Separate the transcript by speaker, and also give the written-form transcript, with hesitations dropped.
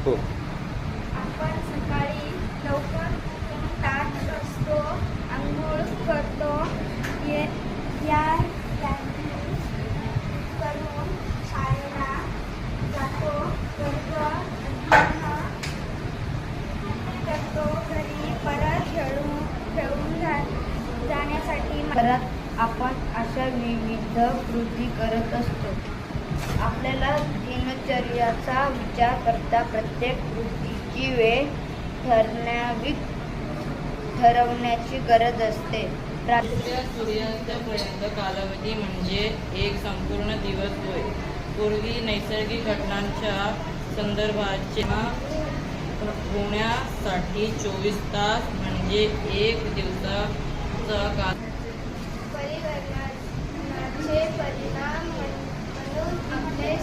Speaker 1: हो.
Speaker 2: आपण सकाळी लवकर उठून दात घासतो, अंघोळ करतो, या करून शाळेला जातो, वर्ग अध्ययन करतो, घरी परत खेळून जाण्यासाठी
Speaker 3: परत आपण अशा विविध कृती करत असतो. आपल्याला दिनचर्याचा विचार करता प्रत्येक कृतीची वेळ ठरवण्याची गरज असते.
Speaker 4: सूर्यास्तापर्यंत कालावधी म्हणजे एक संपूर्ण दिवस होय. पूर्वी नैसर्गिक घटनांच्या संदर्भाचे होण्यासाठी 24 तास म्हणजे एक दिवसाचा काल.
Speaker 2: पर्यावरणाचे परिणाम म्हणून आपले